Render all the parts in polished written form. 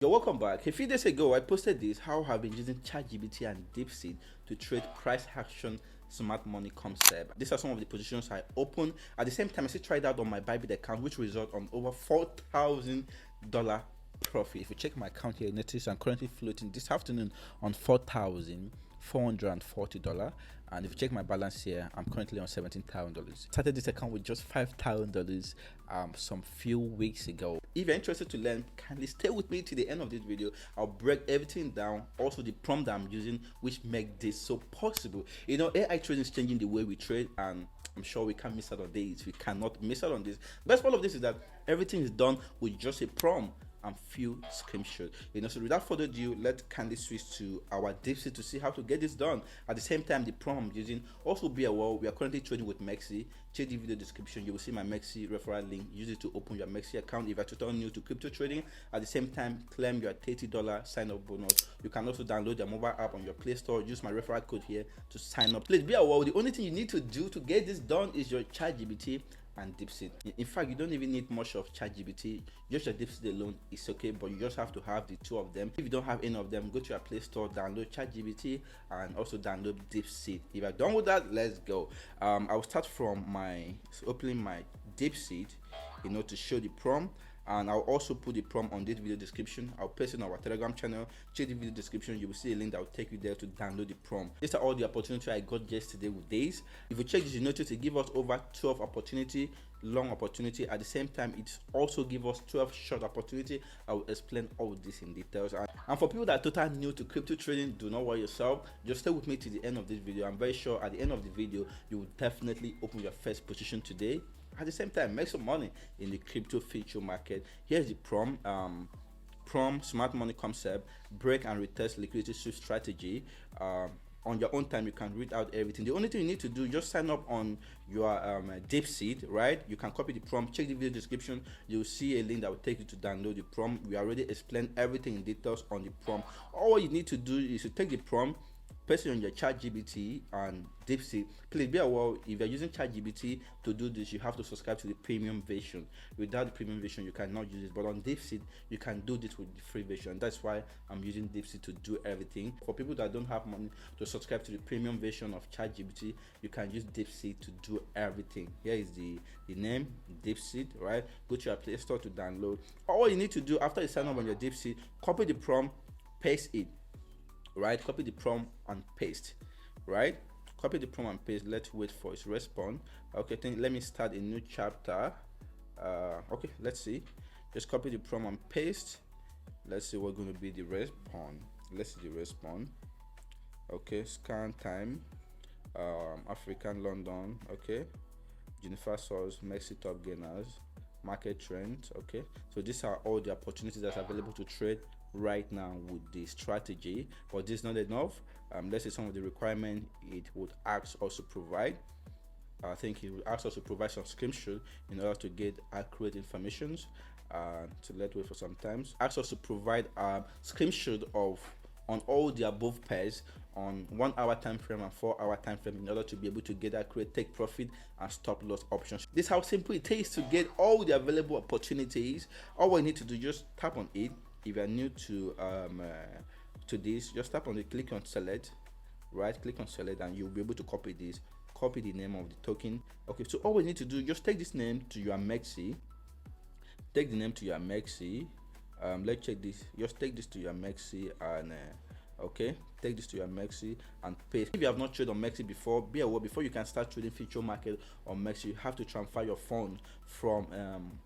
You're welcome back. A few days ago, I posted this how I've been using ChatGPT and DeepSeek to trade price action smart money concept. These are some of the positions I opened. At the same time, I still tried out on my Bybit account, which result on over $4,000 profit. If you check my account here, you notice I'm currently floating this afternoon on $4,440. And if you check my balance here, I'm currently on $17,000. Started this account with just $5,000 some few weeks ago. If you're interested to learn, kindly stay with me to the end of this video. I'll break everything down, also the prompt that I'm using, which make this so possible. You know, AI trading is changing the way we trade, and I'm sure we can't miss out on this. We cannot miss out on this. Best part of this is that everything is done with just a prompt and few screenshots. You know, so without further ado, let's kindly switch to our DeepSeek to see how to get this done. At the same time, the prompt I'm using, also be aware we are currently trading with MEXC. Check the video description, you will see my MEXC referral link. Use it to open your MEXC account if you're totally new to crypto trading. At the same time, claim your $30 sign up bonus. You can also download the mobile app on your Play Store. Use my referral code here to sign up. Please be aware, the only thing you need to do to get this done is your ChatGPT and DeepSeek. In fact, you don't even need much of ChatGPT. Just your DeepSeek alone is okay, but you just have to have the two of them. If you don't have any of them, go to your Play Store, download ChatGPT and also download DeepSeek. If you're done with that, let's go. I'll start from opening my DeepSeek, you know, to show the prompt. And I'll also put the prompt on this video description. I'll paste it on our Telegram channel. Check the video description, you will see a link that will take you there to download the prompt. These are all the opportunities I got yesterday with this. If you check this, you notice it gives us over 12 opportunity, long opportunity. At the same time, it also gives us 12 short opportunity. I will explain all this in details. And for people that are totally new to crypto trading, do not worry yourself. Just stay with me to the end of this video. I'm very sure at the end of the video, you will definitely open your first position today. At the same time, make some money in the crypto future market. Here's the prompt. Smart money concept, break and retest liquidity sweep strategy. On your own time, you can read out everything. The only thing you need to do, just sign up on your DeepSeek, right? You can copy the prompt, check the video description. You'll see a link that will take you to download the prompt. We already explained everything in details on the prompt. All you need to do is to take the prompt, paste it on your ChatGPT and DeepSeek. Please be aware, if you're using ChatGPT to do this, you have to subscribe to the premium version. Without the premium version, you cannot use it. But on DeepSeek, you can do this with the free version. That's why I'm using DeepSeek to do everything. For people that don't have money to subscribe to the premium version of ChatGPT, you can use DeepSeek to do everything. Here is the name, DeepSeek, right? Go to your Play Store to download. All you need to do after you sign up on your DeepSeek, copy the prompt, paste it. Right, copy the prompt and paste. Right, copy the prompt and paste. Let's wait for its response. Okay, let me start a new chapter. Okay, let's see. Just copy the prompt and paste. Let's see what's going to be the response. Let's see the response. Okay, scan time, African London. Okay, Jennifer Source, MEXC top gainers, market trends. Okay, so these are all the opportunities that's available to trade right now with the strategy. But this is not enough. Let's say some of the requirements it would ask us to provide. I think it would ask us to provide some screenshot in order to get accurate information. So let's wait for some time. Ask us to provide a screenshot of on all the above pairs on 1 hour time frame and 4 hour time frame in order to be able to get accurate take profit and stop loss options. This is how simple it is to get all the available opportunities. All we need to do, just tap on it. If you are new to this, just tap on it, click on select, right, click on select, and you'll be able to copy this, copy the name of the token. Okay, so all we need to do, just take this name to your MEXC, take the name to your MEXC. Let's check this, just take this to your MEXC and okay, take this to your MEXC and paste. If you have not traded on MEXC before, be aware, before you can start trading future market on MEXC, you have to transfer your funds from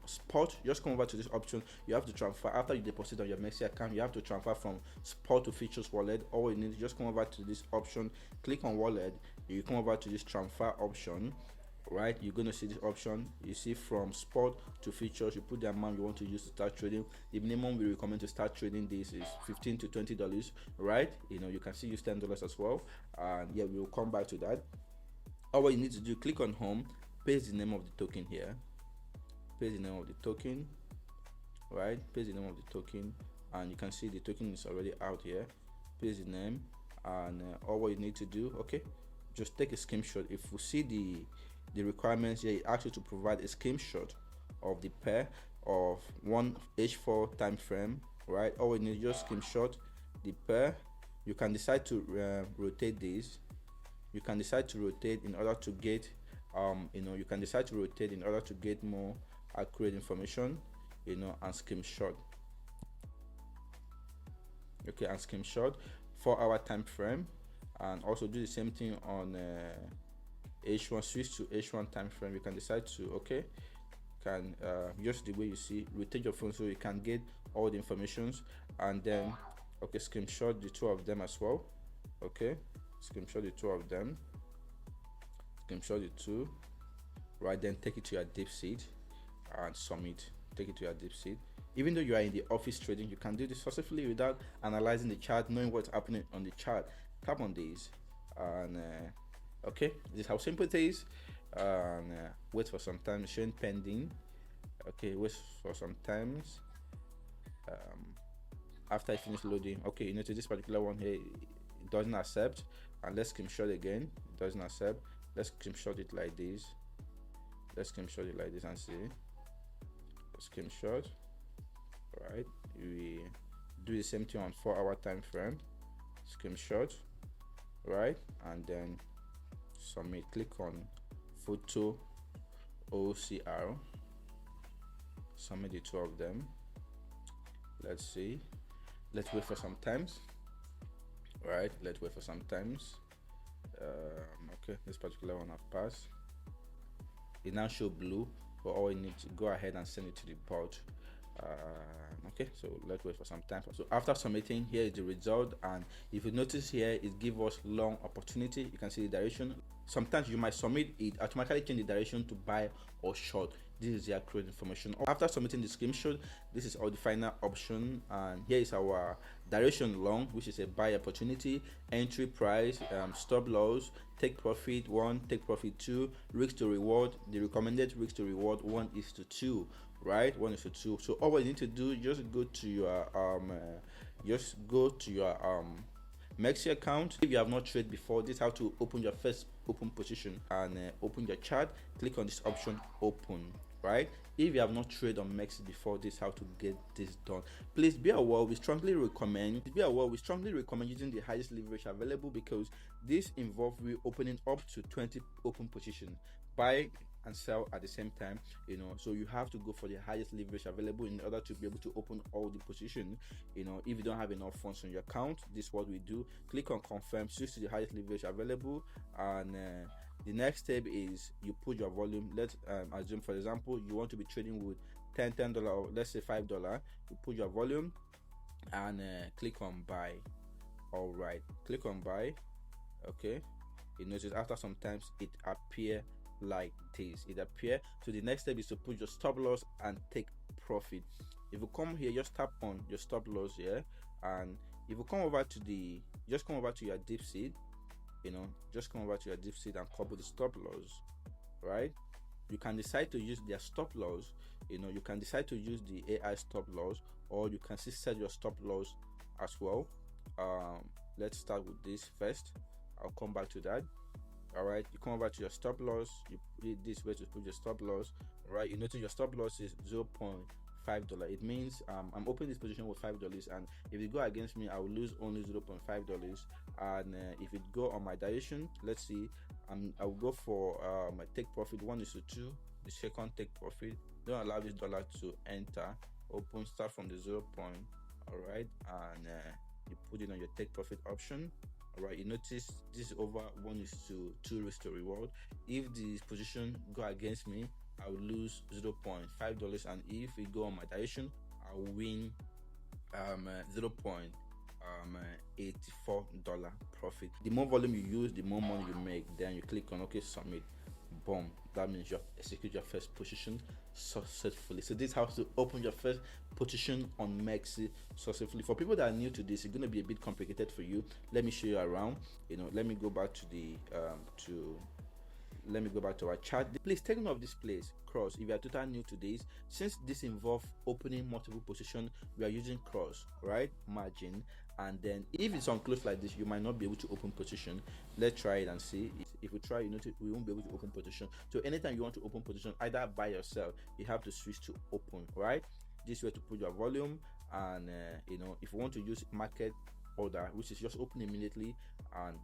spot. Just come over to this option. You have to transfer after you deposit on your MEXC account. You have to transfer from spot to futures wallet. All you need is just come over to this option, click on wallet. You come over to this transfer option. Right, you're going to see this option. You see from spot to futures, you put the amount you want to use to start trading. The minimum we recommend to start trading this is $15 to $20, right? You know, you can see use $10 as well, and yeah, we will come back to that. All you need to do, click on home, paste the name of the token here, paste the name of the token, right, paste the name of the token, and you can see the token is already out here. Paste the name, and all you need to do, okay, just take a screenshot. If we see the requirements here, it asks you to provide a screenshot of the pair of 1 H4 time frame, right? Or when you just screenshot the pair, you can decide to rotate this. You can decide to rotate in order to get you can decide to rotate in order to get more accurate information, and screenshot. Okay, and screenshot 4-hour time frame, and also do the same thing on H1. Switch to H1 time frame. You can decide to can just the way you see, rotate your phone so you can get all the informations, and then screenshot the two of them as well. Screenshot the two of them, screenshot the two, right? Then take it to your DeepSeek and submit. Take it to your DeepSeek. Even though you are in the office trading, you can do this successfully without analyzing the chart, knowing what's happening on the chart. Tap on this, and this is how simple it is. And wait for some time, showing pending. Wait for some times. After I finish loading, you notice this particular one here, it doesn't accept. And let's screenshot again. It doesn't accept. Let's screenshot it like this. Let's screenshot it like this and see. Screenshot. Right, we do the same thing on 4-hour time frame. Screenshot, right, and then submit. Click on photo OCR, submit the two of them. Let's see, let's wait for some times. Right, let's wait for some times. This particular one have passed. It now show blue, but all we need to go ahead and send it to the bot. So let's wait for some time. So after submitting, here is the result, and if you notice here, it gives us long opportunity. You can see the direction. Sometimes you might submit, it automatically change the direction to buy or short. This is the accurate information. After submitting the screenshot, this is our the final option, and here is our direction long, which is a buy opportunity, entry price, stop loss, take profit 1, take profit 2, risk to reward. The recommended risk to reward 1:2, right? 1:2. So all we need to do, just go to your MEXC account. If you have not traded before, this is how to open your first open position, and open your chart. Click on this option, open. Right, if you have not traded on MEXC before, this is how to get this done. Please be aware, we strongly recommend using the highest leverage available, because this involves opening up to 20 open positions, buy and sell at the same time. So you have to go for the highest leverage available in order to be able to open all the positions. If you don't have enough funds on your account, this is what we do. Click on confirm, switch to the highest leverage available, and the next step is you put your volume. Let's assume, for example, you want to be trading with $10 or let's say $5. You put your volume and click on buy. All right, click on buy. You notice after sometimes it appear like this. So the next step is to put your stop loss and take profit. If you come here, just tap on your stop loss here, and if you come over to your DeepSeek, just come over to your DeepSeek and copy the stop loss, right? You can decide to use their stop loss. You can decide to use the AI stop loss, or you can set your stop loss as well. Let's start with this first. I'll come back to that. All right, you come over to your stop loss. You put this way to put your stop loss. All right, you notice your stop loss is $0.5. It means I'm opening this position with $5, and if it go against me, I will lose only $0.5. And if it go on my direction, let's see, I will go for my take profit 1:2. The second take profit, don't allow this dollar to enter. Open, start from the 0 point. All right, and you put it on your take profit option. All right, you notice this is over 1:2 risk to reward. If this position go against me, I will lose $0.5, and if it go on my direction, I will win $0.84 profit. The more volume you use, the more money you make. Then you click on submit. Boom, that means you have executed your first position successfully. So this is how to open your first position on MEXC successfully. For people that are new to this, it's going to be a bit complicated for you. Let me show you around. Let me go back to the let me go back to our chart. Please take note of this place, cross. If you are totally new to this, since this involves opening multiple positions, we are using cross, right? Margin. And then if it's unclosed like this, you might not be able to open position. Let's try it and see. If we try, we won't be able to open position. So anytime you want to open position, either buy or sell, you have to switch to open, right? This way to put your volume, And you know, if you want to use market order, which is just open immediately and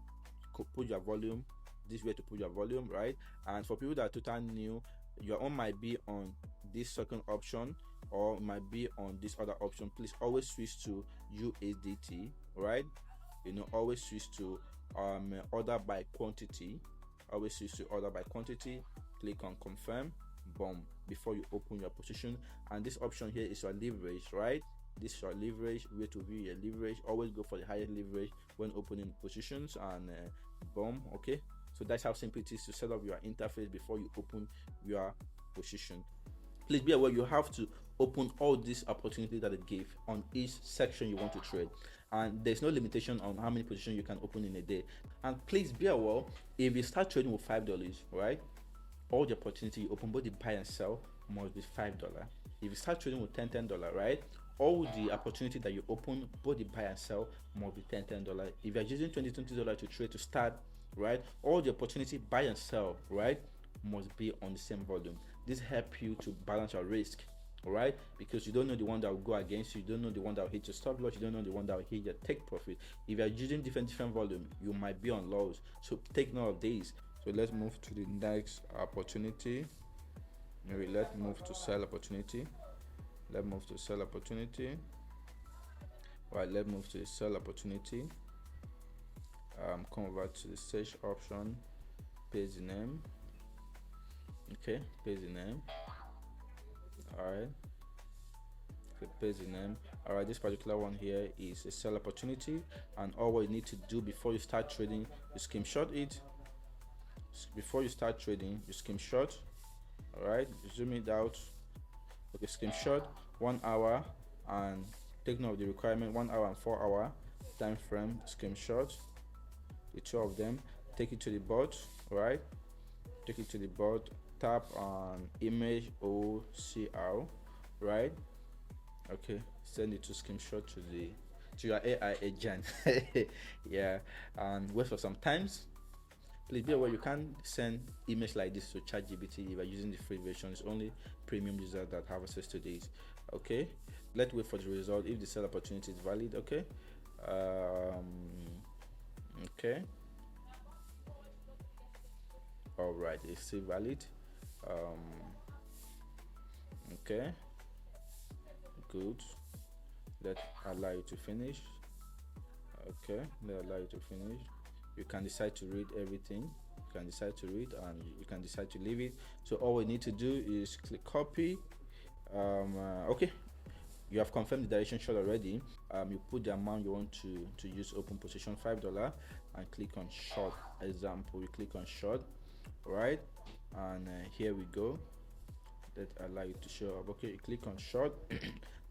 put your volume, this way to put your volume, right? And for people that are totally new, your own might be on this second option or might be on this other option. Please always switch to USDT, right? You know, always switch to order by quantity. Always switch to order by quantity. Click on confirm, boom, before you open your position. And this option here is your leverage, right? This is your leverage, way to view your leverage. Always go for the higher leverage when opening positions, and boom. Okay, so that's how simple it is to set up your interface before you open your position. Please be aware you have to open all these opportunities that it gave on each section you want to trade, and there's no limitation on how many positions you can open in a day. And please be aware, if you start trading with $5, right, all the opportunity you open, both the buy and sell, must be $5. If you start trading with $10, right, all the opportunity that you open, both the buy and sell, must be $10. If you're using $20 to trade to start, right, all the opportunity buy and sell, right, must be on the same volume. This helps you to balance your risk, all right, because you don't know the one that will go against you, you don't know the one that will hit your stop loss, you don't know the one that will hit your take profit. If you're using different volume, you might be on lows, so take note of these. So let's move to the next opportunity. Maybe let's move to sell opportunity. Let's move to sell opportunity. Right, let's move to the sell opportunity. Convert to the search option, paste the name. Okay, paste the name. All right, okay, paste the name. All right, this particular one here is a sell opportunity, and all what you need to do before you start trading, you screenshot it. Before you start trading, you screenshot. All right, zoom it out. Okay, screenshot 1 hour and take note of the requirement, 1 hour and 4 hour time frame. Screenshot the two of them, take it to the bot, right? Take it to the bot, tap on image OCR, right? Okay, send it to screenshot to your AI agent. Yeah, and wait for some times. Please be aware you can't send image like this to ChatGPT if you're using the free version. It's only premium users that have access to this. Okay, let's wait for the result if the sell opportunity is valid. Okay, okay, all right, it's still valid. Okay, good. Let's allow you to finish. Okay, let's allow you to finish. You can decide to read everything, you can decide to read, and you can decide to leave it. So all we need to do is click copy. Okay, you have confirmed the direction short already. You put the amount you want to use open position, $5, and click on short. Example, you click on short, right? And here we go. That allow you to show up. Okay, you click on short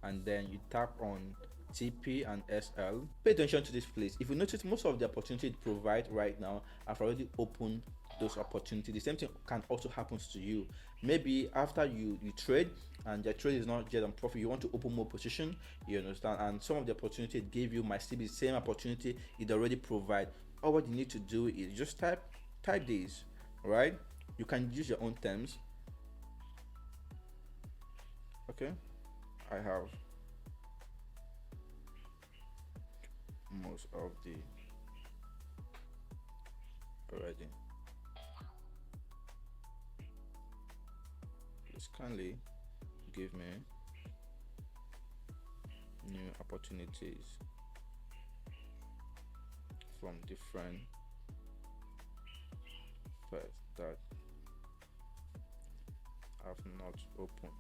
and then you tap on TP and SL. Pay attention to this, please. If you notice, most of the opportunity it provides right now, I've already opened those opportunities. The same thing can also happen to you. Maybe after you trade and your trade is not yet on profit, you want to open more position, you understand, and some of the opportunity it gave you might still be the same opportunity it already provide. All what you need to do is just type these, right? You can use your own terms. Okay, I have most of the already. Please kindly give me new opportunities from different pairs that have not opened.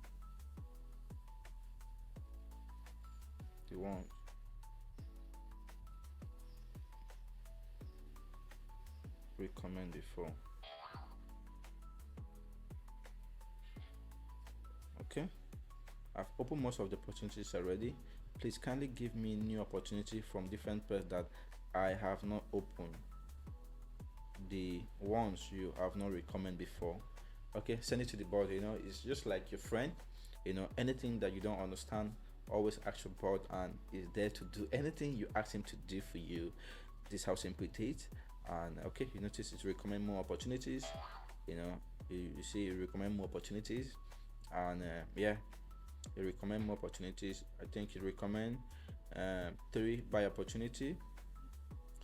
The ones recommend before. Okay, I've opened most of the opportunities already. Please kindly give me new opportunity from different pairs that I have not opened, the ones you have not recommend before. Okay, send it to the board. You know, it's just like your friend. You know, anything that you don't understand, always ask your board, and is there to do anything you ask him to do for you. This is how simple it is. And okay, you notice it's recommend more opportunities. You know, you see, you recommend more opportunities, and yeah, You recommend more opportunities. I think you recommend 3 buy opportunity,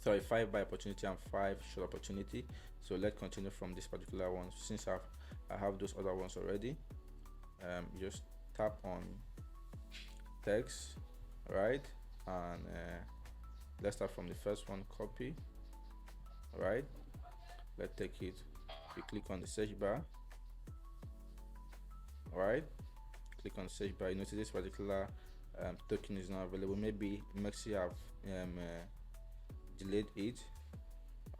sorry, 5 buy opportunity and 5 short opportunity. So let's continue from this particular one. Since I have those other ones already, just tap on text, right? And let's start from the first one, copy, right? Let's take it. We click on the search bar, right? Click on the search bar. You notice this particular token is not available. Maybe MEXC have delayed it.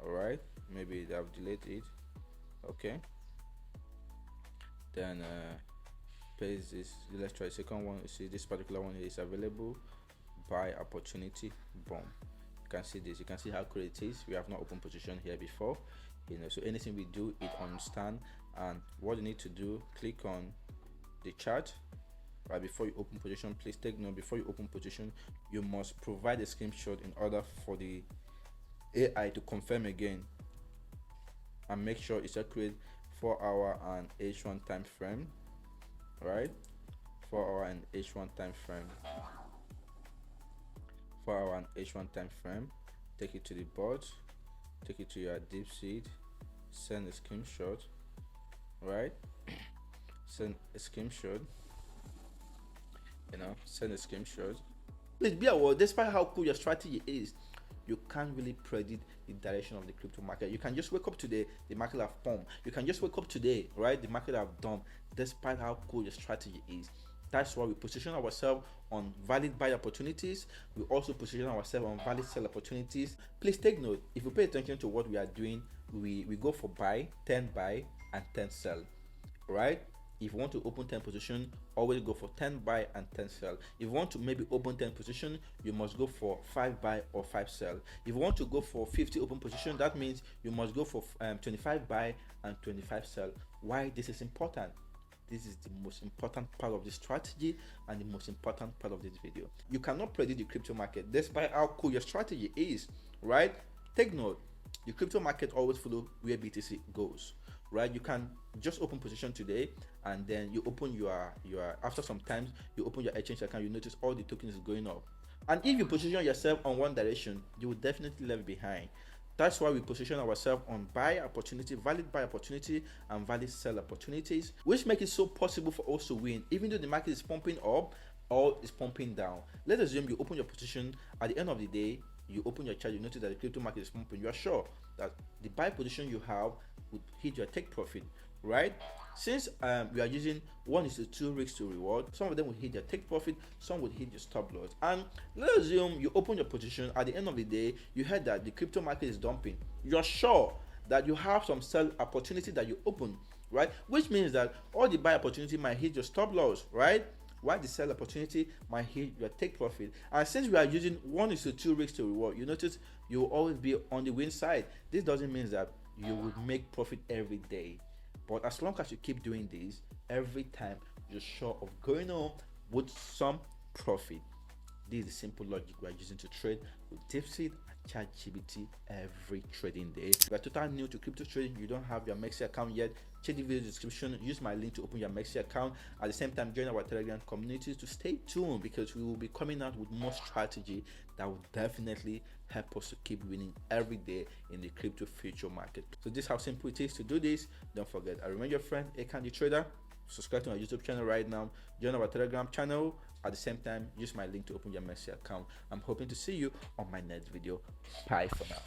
All right, maybe they have delayed it. Okay, then paste this. Let's try the second one. You see this particular one is available. Buy opportunity. Boom. You can see this. You can see how cool it is. We have not opened position here before, so anything we do, it understand. And what you need to do, click on the chart right before you open position. Please take note, before you open position, you must provide a screenshot in order for the AI to confirm again, and make sure it's accurate. 4-hour and H1 time frame, right? 4-hour and H1 time frame. 4-hour and H1 time frame. Take it to the bot, take it to your DeepSeek, send a screenshot, right? Send a screenshot, send a screenshot. Please be aware, despite how cool your strategy is, you can't really predict the direction of the crypto market. You can just wake up today, the market have pumped. You can just wake up today, right? The market have dumped, despite how cool your strategy is. That's why we position ourselves on valid buy opportunities. We also position ourselves on valid sell opportunities. Please take note, if you pay attention to what we are doing, we go for buy, 10 buy, and 10 sell, right? If you want to open 10 position, always go for 10 buy and 10 sell. If you want to maybe open 10 position, you must go for 5 buy or 5 sell. If you want to go for 50 open position, that means you must go for 25 buy and 25 sell. Why this is important? This is the most important part of the strategy and the most important part of this video. You cannot predict the crypto market despite how cool your strategy is, right? Take note, the crypto market always follows where BTC goes, right? You can just open position today, and then you open your after some time you open your exchange account, you notice all the tokens is going up. And if you position yourself on one direction, you will definitely left behind. That's why we position ourselves on buy opportunity, valid buy opportunity, and valid sell opportunities, which make it so possible for us to win, even though the market is pumping up or is pumping down. Let's assume you open your position, at the end of the day, you open your chart, you notice that the crypto market is pumping. You are sure that the buy position you have would hit your take profit, right? Since we are using 1:2 risks to reward, some of them will hit your take profit, some will hit your stop loss. And let's assume you open your position, at the end of the day, you heard that the crypto market is dumping. You're sure that you have some sell opportunity that you open, right? Which means that all the buy opportunity might hit your stop loss, right? While the sell opportunity might hit your take profit. And since we are using 1:2 risks to reward, you notice you will always be on the win side. This doesn't mean that you will make profit every day, but as long as you keep doing this, every time you're sure of going on with some profit. This is the simple logic we are using to trade with DeepSeek and ChatGPT every trading day. If you are totally new to crypto trading, you don't have your MEXC account yet, check the video description, use my link to open your MEXC account. At the same time, join our Telegram community to stay tuned, because we will be coming out with more strategy that will definitely help us to keep winning every day in the crypto future market. So this is how simple it is to do this. Don't forget, I remind your friend Ekan the trader, subscribe to our YouTube channel right now, join our Telegram channel. At the same time, use my link to open your MEXC account. I'm hoping to see you on my next video. Bye for now.